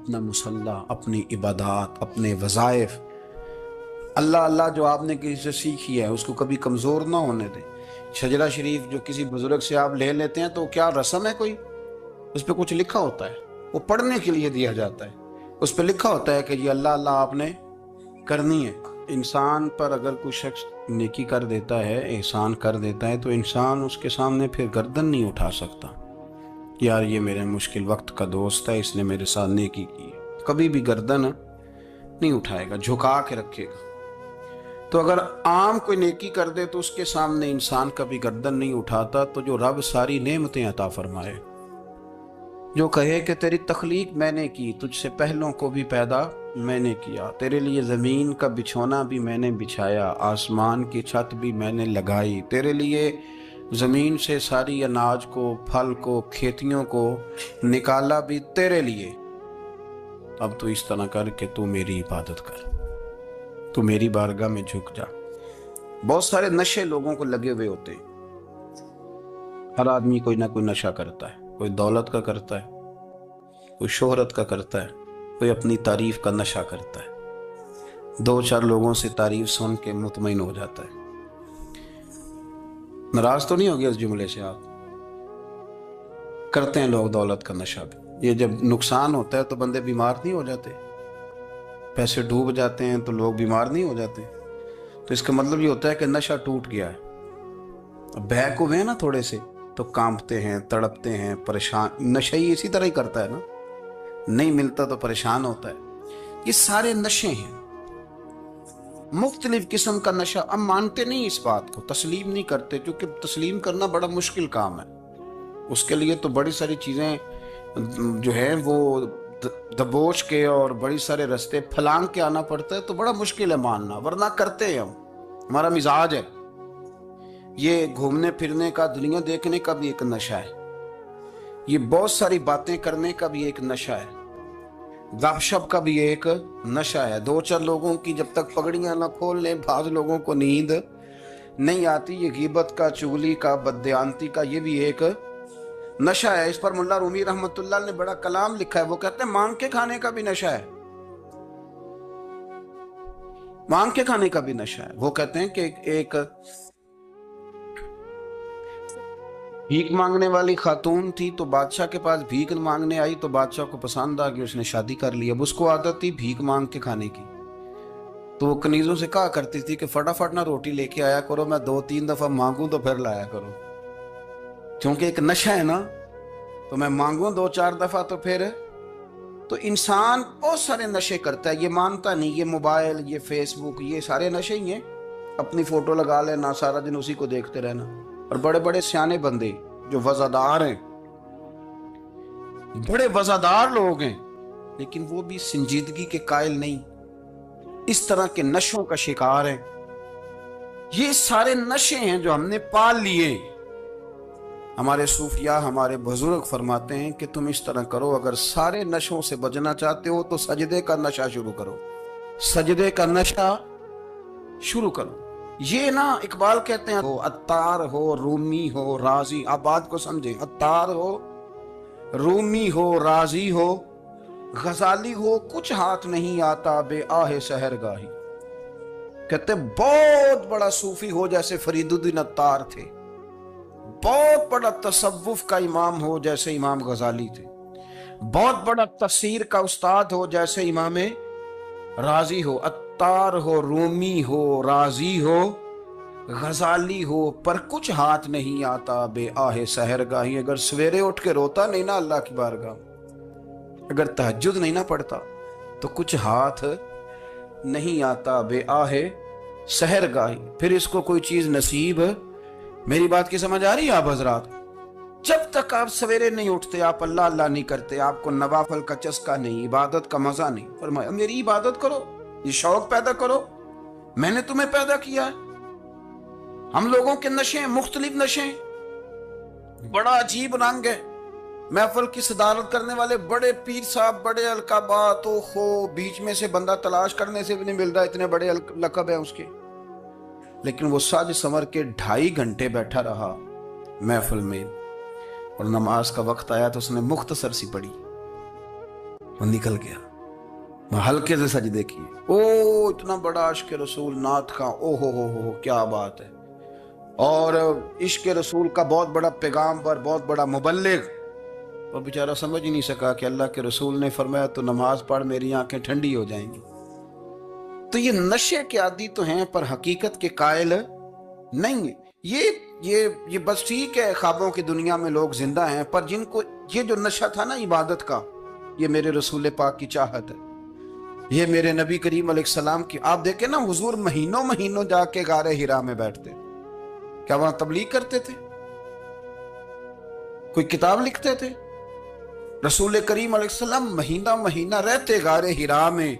اپنا مصلی، اپنی عبادات، اپنے وظائف، اللہ اللہ جو آپ نے کسی سے سیکھی ہے اس کو کبھی کمزور نہ ہونے دیں۔ شجرہ شریف جو کسی بزرگ سے آپ لے لیتے ہیں تو کیا رسم ہے کوئی؟ اس پہ کچھ لکھا ہوتا ہے، وہ پڑھنے کے لیے دیا جاتا ہے، اس پہ لکھا ہوتا ہے کہ یہ اللہ اللہ آپ نے کرنی ہے۔ انسان پر اگر کوئی شخص نیکی کر دیتا ہے، احسان کر دیتا ہے، تو انسان اس کے سامنے پھر گردن نہیں اٹھا سکتا، یار یہ میرے مشکل وقت کا دوست ہے، اس نے میرے ساتھ نیکی کی ہے، کبھی بھی گردن نہیں اٹھائے گا، جھکا کے رکھے گا۔ تو اگر عام کوئی نیکی کر دے تو اس کے سامنے انسان کبھی گردن نہیں اٹھاتا، تو جو رب ساری نعمتیں عطا فرمائے، جو کہے کہ تیری تخلیق میں نے کی، تجھ سے پہلوں کو بھی پیدا میں نے کیا، تیرے لیے زمین کا بچھونا بھی میں نے بچھایا، آسمان کی چھت بھی میں نے لگائی، تیرے لیے زمین سے ساری اناج کو، پھل کو، کھیتیوں کو نکالا بھی تیرے لیے، اب تو اس طرح کر کہ تو میری عبادت کر، تو میری بارگاہ میں جھک جا۔ بہت سارے نشے لوگوں کو لگے ہوئے ہوتے ہیں، ہر آدمی کوئی نہ کوئی نشہ کرتا ہے، کوئی دولت کا کرتا ہے، کوئی شہرت کا کرتا ہے، کوئی اپنی تعریف کا نشہ کرتا ہے، دو چار لوگوں سے تعریف سن کے مطمئن ہو جاتا ہے۔ ناراض تو نہیں ہو گیا اس جملے سے آپ؟ کرتے ہیں لوگ دولت کا نشہ بھی، یہ جب نقصان ہوتا ہے تو بندے بیمار نہیں ہو جاتے؟ پیسے ڈوب جاتے ہیں تو لوگ بیمار نہیں ہو جاتے؟ تو اس کا مطلب یہ ہوتا ہے کہ نشہ ٹوٹ گیا ہے۔ بہک ہوئے ہیں نا تھوڑے سے تو کانپتے ہیں، تڑپتے ہیں، پریشان۔ نشہ ہی اسی طرح ہی کرتا ہے نا، نہیں ملتا تو پریشان ہوتا ہے۔ یہ سارے نشے ہیں، مختلف قسم کا نشہ۔ ہم مانتے نہیں اس بات کو، تسلیم نہیں کرتے، کیونکہ تسلیم کرنا بڑا مشکل کام ہے، اس کے لیے تو بڑی ساری چیزیں جو ہیں وہ دبوچ کے اور بڑی سارے رستے پھلانگ کے آنا پڑتا ہے، تو بڑا مشکل ہے ماننا، ورنہ کرتے ہیں ہم، ہمارا مزاج ہے۔ یہ گھومنے پھرنے کا، دنیا دیکھنے کا بھی ایک نشہ ہے، یہ بہت ساری باتیں کرنے کا بھی ایک نشہ ہے، گپ شپ کا بھی ایک نشہ ہے۔ دو چار لوگوں کی جب تک پگڑیاں نہ کھول لیں، بعض لوگوں کو نیند نہیں آتی، یہ غیبت کا، چغلی کا، بددیانتی کا، یہ بھی ایک نشہ ہے۔ اس پر ملا رومی رحمت اللہ نے بڑا کلام لکھا ہے، وہ کہتے ہیں مانگ کے کھانے کا بھی نشہ ہے، مانگ کے کھانے کا بھی نشہ ہے۔ وہ کہتے ہیں کہ ایک بھیک مانگنے والی خاتون تھی، تو بادشاہ کے پاس بھیک مانگنے آئی، تو بادشاہ کو پسند آ گئی، اس نے شادی کر لی۔ اب اس کو عادت تھی بھیک مانگ کے کھانے کی، تو وہ کنیزوں سے کہا کرتی تھی کہ فٹافٹ نہ روٹی لے کے آیا کرو، میں 2-3 دفعہ مانگوں تو پھر لایا کرو، کیونکہ ایک نشہ ہے نا، تو میں مانگوں 2-4 دفعہ تو پھر۔ تو انسان بہت سارے نشے کرتا ہے، یہ مانتا نہیں، یہ موبائل، یہ فیس بک، یہ سارے نشے ہی ہیں۔ اپنی فوٹو لگا لینا، سارا دن اسی کو دیکھتے رہنا، اور بڑے بڑے سیانے بندے جو وزادار ہیں، بڑے وزادار لوگ ہیں، لیکن وہ بھی سنجیدگی کے قائل نہیں، اس طرح کے نشوں کا شکار ہیں۔ یہ سارے نشے ہیں جو ہم نے پال لیے۔ ہمارے صوفیاء، ہمارے بزرگ فرماتے ہیں کہ تم اس طرح کرو، اگر سارے نشوں سے بچنا چاہتے ہو تو سجدے کا نشہ شروع کرو، سجدے کا نشہ شروع کرو۔ یہ نا اقبال کہتے ہیں، عطار ہو، رومی ہو، رازی، آپ بات کو سمجھیں، عطار ہو، رومی ہو، رازی ہو، غزالی ہو، کچھ ہاتھ نہیں آتا بے آہ سحر گاہی۔ کہتے بہت بڑا صوفی ہو جیسے فرید الدین عطار تھے، بہت بڑا تصوف کا امام ہو جیسے امام غزالی تھے، بہت بڑا تفسیر کا استاد ہو جیسے امام رازی ہو، عطار ہو، رومی ہو، رازی ہو، غزالی ہو، پر کچھ ہاتھ نہیں آتا بے آہ سحر گاہی۔ اگر سویرے اٹھ کے روتا نہیں نا اللہ کی بارگاہ، اگر تہجد نہیں نہ پڑھتا، تو کچھ ہاتھ نہیں آتا بے آہ سحر گاہی، پھر اس کو کوئی چیز نصیب۔ میری بات کی سمجھ آ رہی ہے آپ حضرات؟ جب تک آپ سویرے نہیں اٹھتے، آپ اللہ اللہ نہیں کرتے، آپ کو نوافل کا چسکا نہیں، عبادت کا مزہ نہیں، فرمایا میری عبادت کرو، یہ شوق پیدا کرو، میں نے تمہیں پیدا کیا ہے۔ ہم لوگوں کے نشے، مختلف نشے، بڑا عجیب رنگ ہے۔ محفل کی صدارت کرنے والے بڑے پیر صاحب، بڑے القابات، بیچ میں سے بندہ تلاش کرنے سے بھی نہیں مل رہا، اتنے بڑے لقب ہیں اس کے، لیکن وہ سج سنور کے 2.5 گھنٹے بیٹھا رہا محفل میں، اور نماز کا وقت آیا تو اس نے مختصر سی پڑھی، وہ نکل گیا، میں ہلکے سے سجدے کیے. او اتنا بڑا عشق رسول نعت کا، او ہو کیا بات ہے. اور عشق رسول کا بہت بڑا پیغام پر، بہت بڑا مبلغ، وہ بیچارہ سمجھ ہی نہیں سکا کہ اللہ کے رسول نے فرمایا تو نماز پڑھ میری آنکھیں ٹھنڈی ہو جائیں گی. تو یہ نشے کے عادی تو ہیں پر حقیقت کے قائل نہیں ہیں. یہ بس ٹھیک ہے خوابوں کی دنیا میں لوگ زندہ ہیں، پر جن کو یہ جو نشہ تھا نا عبادت کا، یہ میرے رسول پاک کی چاہت ہے، یہ میرے نبی کریم علیہ السلام کی. آپ دیکھیں نا حضور مہینوں جا کے غار حرا میں بیٹھتے، کیا وہاں تبلیغ کرتے تھے؟ کوئی کتاب لکھتے تھے؟ رسول کریم علیہ السلام مہینہ رہتے غار حرا میں.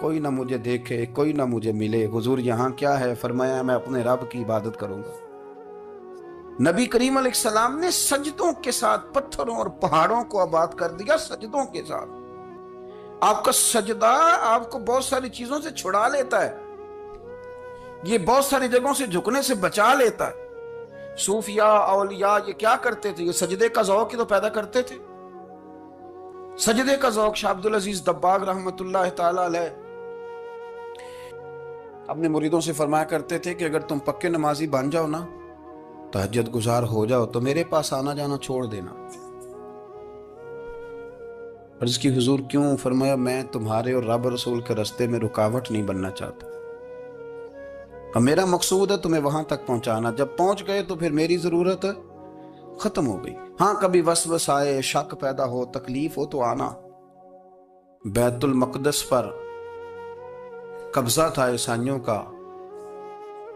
کوئی نہ مجھے دیکھے، کوئی نہ مجھے ملے. حضور یہاں کیا ہے؟ فرمایا میں اپنے رب کی عبادت کروں گا. نبی کریم علیہ السلام نے سجدوں کے ساتھ پتھروں اور پہاڑوں کو آباد کر دیا، سجدوں کے ساتھ. آپ کا سجدہ آپ کو بہت ساری چیزوں سے چھڑا لیتا ہے، یہ بہت ساری جگہوں سے جھکنے سے بچا لیتا ہے. صوفیاء اولیاء یہ کیا کرتے تھے؟ یہ سجدے کا ذوق ہی تو پیدا کرتے تھے. سجدے کا ذوق. شاہ عبدالعزیز دباغ رحمت اللہ تعالی علیہ اپنے مریدوں سے فرمایا کرتے تھے کہ اگر تم پکے نمازی بن جاؤ نا، تہجد گزار ہو جاؤ، تو میرے پاس آنا جانا چھوڑ دینا. عرض کی حضور کیوں؟ فرمایا میں تمہارے اور رب رسول کے رستے میں رکاوٹ نہیں بننا چاہتا، اور میرا مقصود ہے تمہیں وہاں تک پہنچانا. جب پہنچ گئے تو پھر میری ضرورت ختم ہو گئی. ہاں کبھی وسوس آئے، شک پیدا ہو، تکلیف ہو تو آنا. بیت المقدس پر قبضہ تھا عیسائیوں کا،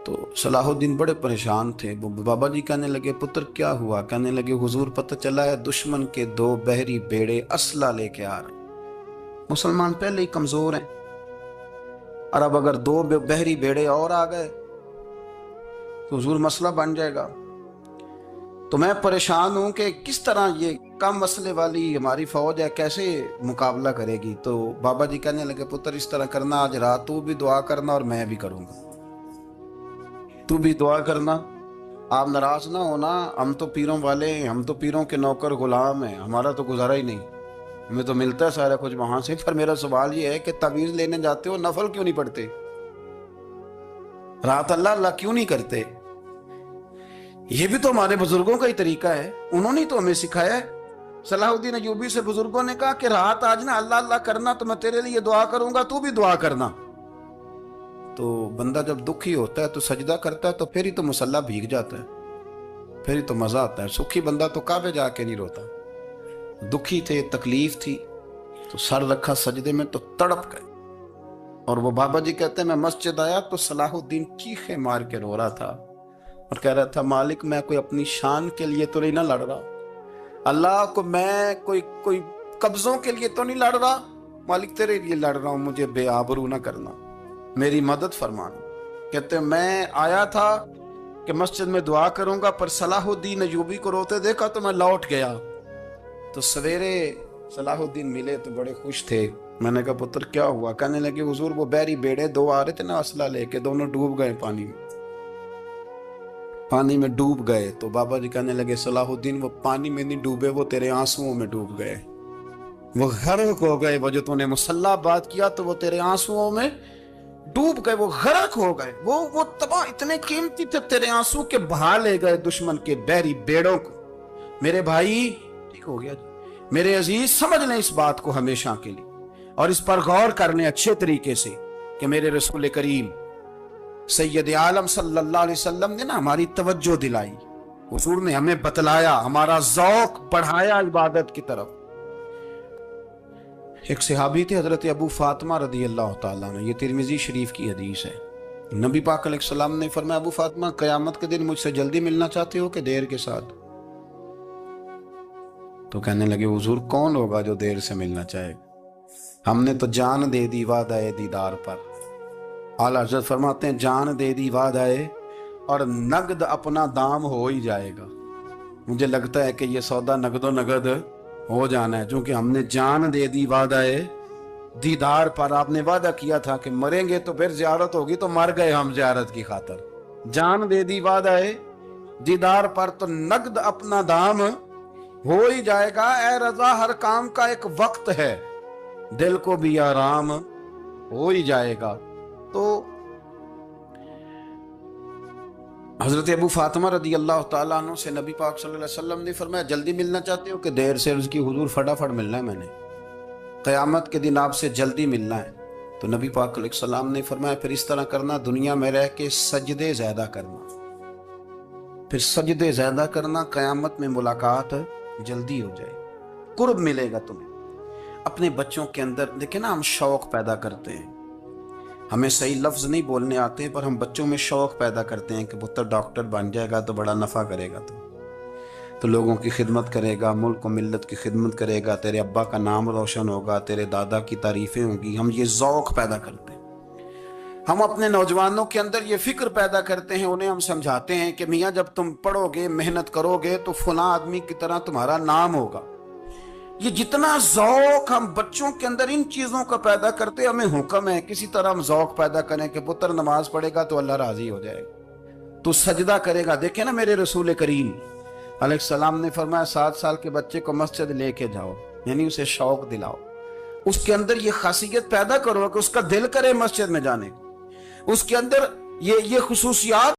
تو صلاح الدین بڑے پریشان تھے. بابا جی کہنے لگے پتر کیا ہوا؟ کہنے لگے حضور پتہ چلا ہے دشمن کے 2 بحری بیڑے اسلحہ لے کے آ رہے ہیں. مسلمان پہلے ہی کمزور ہیں، اور اب اگر 2 بحری بیڑے اور آ گئے تو حضور مسئلہ بن جائے گا. تو میں پریشان ہوں کہ کس طرح یہ کم مسئلے والی ہماری فوج ہے کیسے مقابلہ کرے گی. تو بابا جی کہنے لگے پتر اس طرح کرنا، آج رات تو بھی دعا کرنا اور میں بھی کروں گا. تو بھی دعا کرنا، آپ ناراض نہ ہونا. ہم تو پیروں والے ہیں، ہم تو پیروں کے نوکر غلام ہیں، ہمارا تو گزارا ہی نہیں، ہمیں تو ملتا ہے سارا کچھ وہاں سے. پر میرا سوال یہ ہے کہ تعویذ لینے جاتے ہو نفل کیوں نہیں پڑھتے؟ رات اللہ کیوں نہیں کرتے؟ یہ بھی تو ہمارے بزرگوں کا ہی طریقہ ہے، انہوں نے تو ہمیں سکھایا ہے. صلاح الدین ایوبی سے بزرگوں نے کہا کہ رات آج نا اللہ کرنا تو میں تیرے لیے دعا کروں گا، تو بھی دعا کرنا. تو بندہ جب دکھی ہوتا ہے تو سجدہ کرتا ہے، تو پھر ہی تو مصلی بھیگ جاتا ہے، پھر ہی تو مزہ آتا ہے. سکھی بندہ تو کعبے جا کے نہیں روتا. دکھی تھے، تکلیف تھی، تو سر رکھا سجدے میں تو تڑپ گئے. اور وہ بابا جی کہتے ہیں میں مسجد آیا تو صلاح الدین چیخے مار کے رو رہا تھا اور کہہ رہا تھا مالک میں کوئی اپنی شان کے لیے تو نہیں نہ لڑ رہا، اللہ کو میں کوئی قبضوں کے لیے تو نہیں لڑ رہا، مالک تیرے لیے لڑ رہا ہوں، مجھے بے آبرو نہ کرنا، میری مدد فرمانا. کہتے ہیں میں آیا تھا کہ مسجد میں دعا کروں گا، پر صلاح الدین ایوبی کو روتے دیکھا تو میں لوٹ گیا. تو سویرے صلاح الدین ملے تو بڑے خوش تھے. میں نے کہا پتر کیا ہوا؟ کہنے لگے حضور وہ بحری بیڑے 2 آ رہے تھے نا اسلحہ لے کے، دونوں ڈوب گئے پانی میں ڈوب گئے. تو بابا جی کہنے لگے صلاح الدین وہ پانی میں نہیں ڈوبے، وہ تیرے آنسوؤں میں ڈوب گئے، وہ غرق ہو گئے. وہ جو تو نے مصلی بات کیا تو وہ تیرے آنسوؤں میں ڈوب گئے، وہ غرق ہو گئے، وہ تباہ اتنے قیمتی تھے، تیرے آنسو کے بہا لے گئے دشمن کے بحری بیڑوں کو. میرے بھائی ٹھیک ہو گیا جی. میرے عزیز سمجھ لیں اس بات کو ہمیشہ کے لیے، اور اس پر غور کر لیں اچھے طریقے سے کہ میرے رسول کریم سید عالم صلی اللہ علیہ وسلم نے نا ہماری توجہ دلائی، حضور نے ہمیں بتلایا، ہمارا ذوق بڑھایا عبادت کی طرف. ایک صحابی تھے حضرت ابو فاطمہ رضی اللہ تعالیٰ عنہ، یہ ترمذی شریف کی حدیث ہے. نبی پاک علیہ السلام نے فرمایا ابو فاطمہ قیامت کے دن مجھ سے جلدی ملنا چاہتے ہو کہ دیر کے ساتھ؟ تو کہنے لگے حضور کون ہوگا جو دیر سے ملنا چاہے گا، ہم نے تو جان دے دی وعدہ دیدار پر. اعلیٰ حضرت فرماتے ہیں جان دے دی وعدہ اور نقد اپنا دام ہو ہی جائے گا. مجھے لگتا ہے کہ یہ سودا نقد و نقد ہو جانا ہے، چونکہ ہم نے جان دے دی وعدہ دیدار پر. آپ نے وعدہ کیا تھا کہ مریں گے تو پھر زیارت ہوگی، تو مر گئے ہم زیارت کی خاطر. جان دے دی وعدہ دیدار پر تو نقد اپنا دام ہو ہی جائے گا. اے رضا ہر کام کا ایک وقت ہے، دل کو بھی آرام ہو ہی جائے گا. تو حضرت ابو فاطمہ رضی اللہ تعالیٰ عنہ سے نبی پاک صلی اللہ علیہ وسلم نے فرمایا جلدی ملنا چاہتے ہو کہ دیر سے؟ عرض کی حضور فٹافٹ ملنا ہے، میں نے قیامت کے دن آپ سے جلدی ملنا ہے. تو نبی پاک علیہ السلام نے فرمایا پھر اس طرح کرنا، دنیا میں رہ کے سجدے زیادہ کرنا، پھر سجدے زیادہ کرنا، قیامت میں ملاقات جلدی ہو جائے، قرب ملے گا تمہیں. اپنے بچوں کے اندر دیکھیں نا، ہم شوق پیدا کرتے ہیں، ہمیں صحیح لفظ نہیں بولنے آتے پر ہم بچوں میں شوق پیدا کرتے ہیں کہ پتر ڈاکٹر بن جائے گا تو بڑا نفع کرے گا، تو لوگوں کی خدمت کرے گا، ملک و ملت کی خدمت کرے گا، تیرے ابا کا نام روشن ہوگا، تیرے دادا کی تعریفیں ہوں گی. ہم یہ ذوق پیدا کرتے ہیں. ہم اپنے نوجوانوں کے اندر یہ فکر پیدا کرتے ہیں، انہیں ہم سمجھاتے ہیں کہ میاں جب تم پڑھو گے، محنت کرو گے تو فلاں آدمی کی طرح تمہارا نام ہوگا. یہ جتنا ذوق ہم بچوں کے اندر ان چیزوں کا پیدا کرتے، ہمیں حکم ہے کسی طرح ہم ذوق پیدا کریں کہ پتر نماز پڑھے گا تو اللہ راضی ہو جائے گا، تو سجدہ کرے گا. دیکھیں نا میرے رسول کریم علیہ السلام نے فرمایا 7 سال کے بچے کو مسجد لے کے جاؤ، یعنی اسے شوق دلاؤ، اس کے اندر یہ خاصیت پیدا کرو کہ اس کا دل کرے مسجد میں جانے، اس کے اندر یہ خصوصیات